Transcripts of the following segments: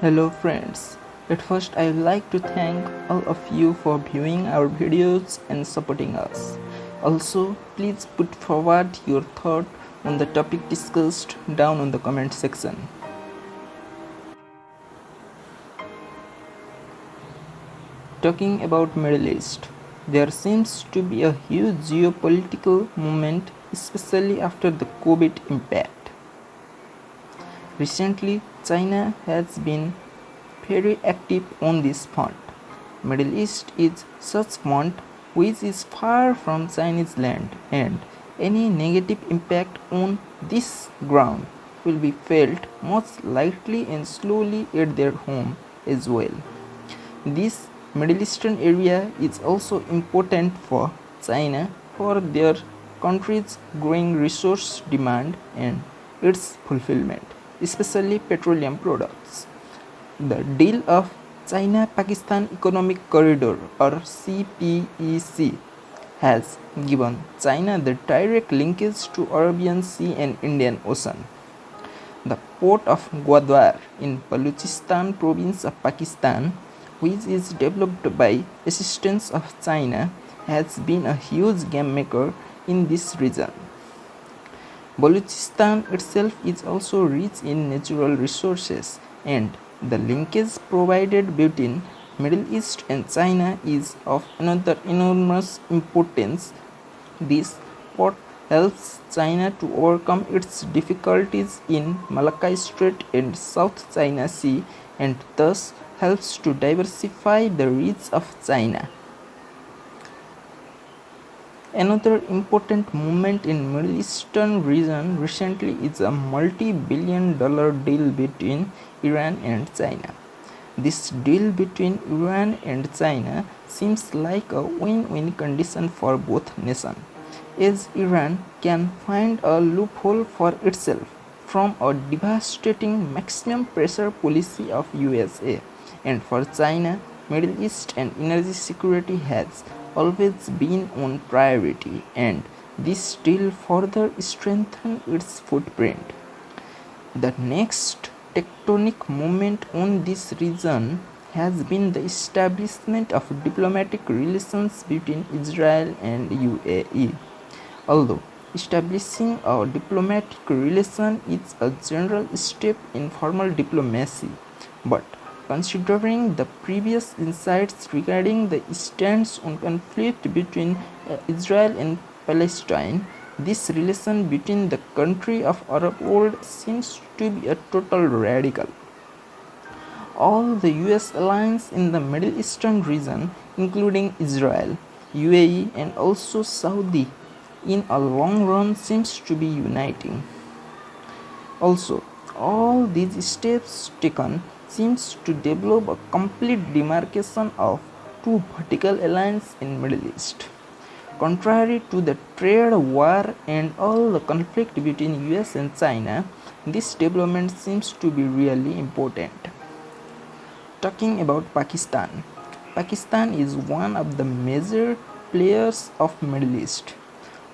Hello friends. At first I would like to thank all of you for viewing our videos and supporting us. Also, please put forward your thought on the topic discussed down on the comment section. Talking about Middle East, there seems to be a huge geopolitical movement, especially after the COVID impact. Recently, China has been very active on this front. Middle East is such front which is far from Chinese land, and any negative impact on this ground will be felt most likely and slowly at their home as well. This Middle Eastern area is also important for China for their country's growing resource demand and its fulfillment, especially petroleum products. The deal of China-Pakistan Economic Corridor or CPEC has given China the direct linkage to Arabian Sea and Indian Ocean. The port of Gwadar in Balochistan province of Pakistan, which is developed by assistance of China, has been a huge game maker in this region. Balochistan itself is also rich in natural resources, and the linkage provided between Middle East and China is of another enormous importance. This port helps China to overcome its difficulties in Malacca Strait and South China Sea, and thus helps to diversify the reach of China. Another important movement in Middle Eastern region recently is a multi-billion-dollar deal between Iran and China. This deal between Iran and China seems like a win-win condition for both nations, as Iran can find a loophole for itself from a devastating maximum pressure policy of USA, and for China, Middle East and energy security has always been on priority, and this deal further strengthens its footprint. The next tectonic moment on this region has been the establishment of diplomatic relations between Israel and UAE. Although establishing a diplomatic relation is a general step in formal diplomacy, but considering the previous insights regarding the stance on conflict between Israel and Palestine, this relation between the country of Arab world seems to be a total radical. All the US alliance in the Middle Eastern region, including Israel, UAE and also Saudi, in a long run seems to be uniting. Also, all these steps taken seems to develop a complete demarcation of two vertical alliances in Middle East. Contrary to the trade war and all the conflict between US and China, this development seems to be really important. Talking about Pakistan. Pakistan is one of the major players of Middle East.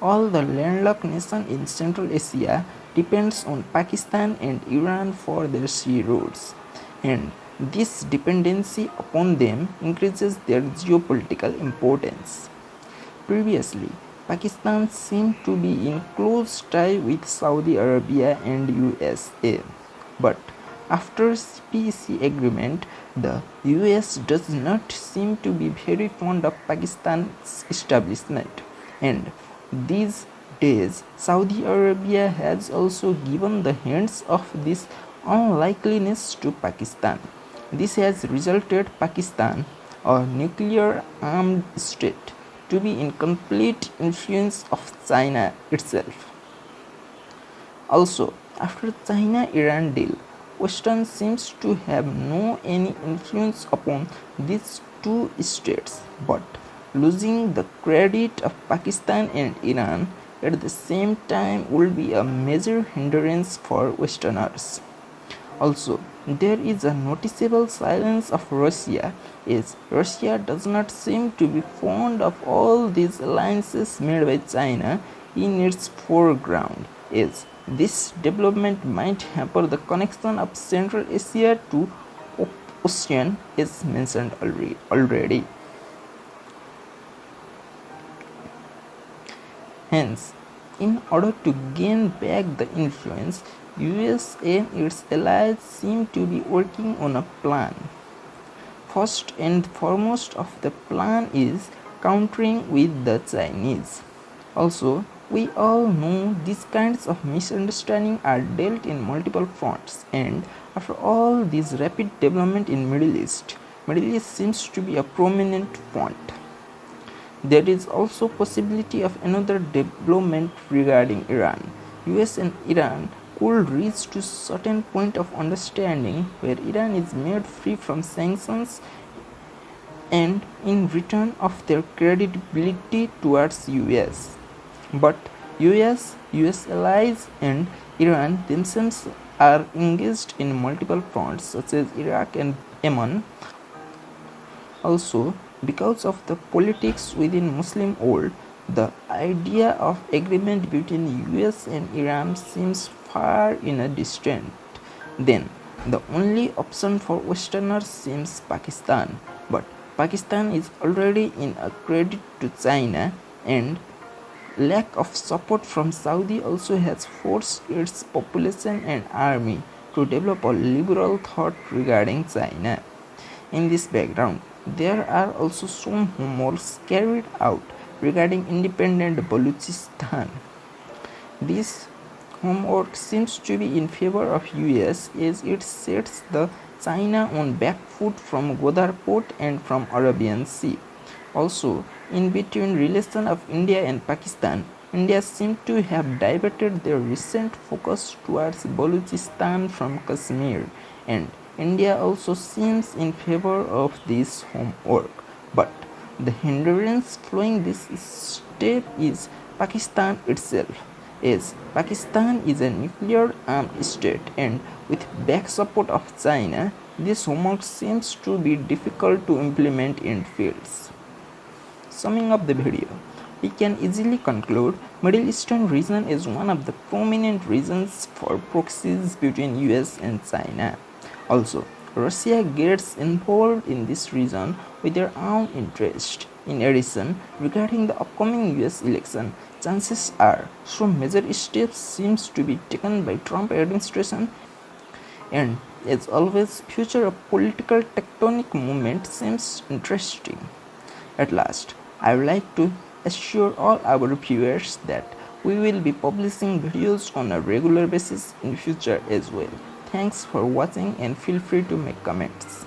All the landlocked nations in Central Asia depends on Pakistan and Iran for their sea routes, and this dependency upon them increases their geopolitical importance. Previously, Pakistan seemed to be in close tie with Saudi Arabia and USA, but after CPEC agreement, the US does not seem to be very fond of Pakistan's establishment, and these days Saudi Arabia has also given the hints of this unlikeliness to Pakistan. This has resulted Pakistan, a nuclear armed state, to be in complete influence of China itself. Also, after China-Iran deal, Western seems to have no any influence upon these two states, but losing the credit of Pakistan and Iran at the same time will be a major hindrance for Westerners. Also, there is a noticeable silence of Russia, as Russia does not seem to be fond of all these alliances made by China in its foreground, as this development might hamper the connection of Central Asia to Ocean is mentioned already. Hence, in order to gain back the influence, US and its allies seem to be working on a plan. First and foremost of the plan is countering with the Chinese. Also, we all know these kinds of misunderstanding are dealt in multiple fronts, and after all this rapid development in Middle East seems to be a prominent front. There is also possibility of another development regarding Iran. US and Iran could reach to certain point of understanding where Iran is made free from sanctions and in return of their credibility towards US. But US allies and Iran themselves are engaged in multiple fronts such as Iraq and Yemen. Also, because of the politics within Muslim world, the idea of agreement between US and Iran seems far in a distant. Then, the only option for Westerners seems Pakistan, but Pakistan is already in a credit to China, and lack of support from Saudi also has forced its population and army to develop a liberal thought regarding China. In this background, there are also some homeworks carried out regarding independent Balochistan. This homework seems to be in favor of US as it sets the China on back foot from Godar port and from Arabian Sea. Also, in between relation of India and Pakistan, India seems to have diverted their recent focus towards Balochistan from Kashmir, and India also seems in favor of this homework. But the hindrance following this step is Pakistan itself, as Pakistan is a nuclear armed state, and with back support of China, this homework seems to be difficult to implement in fields. Summing up the video, we can easily conclude Middle Eastern region is one of the prominent reasons for proxies between US and China. Also, Russia gets involved in this region with their own interest. In addition, regarding the upcoming US election, chances are some major steps seems to be taken by Trump administration, and as always, future of political tectonic movement seems interesting. At last, I would like to assure all our viewers that we will be publishing videos on a regular basis in future as well. Thanks for watching and feel free to make comments.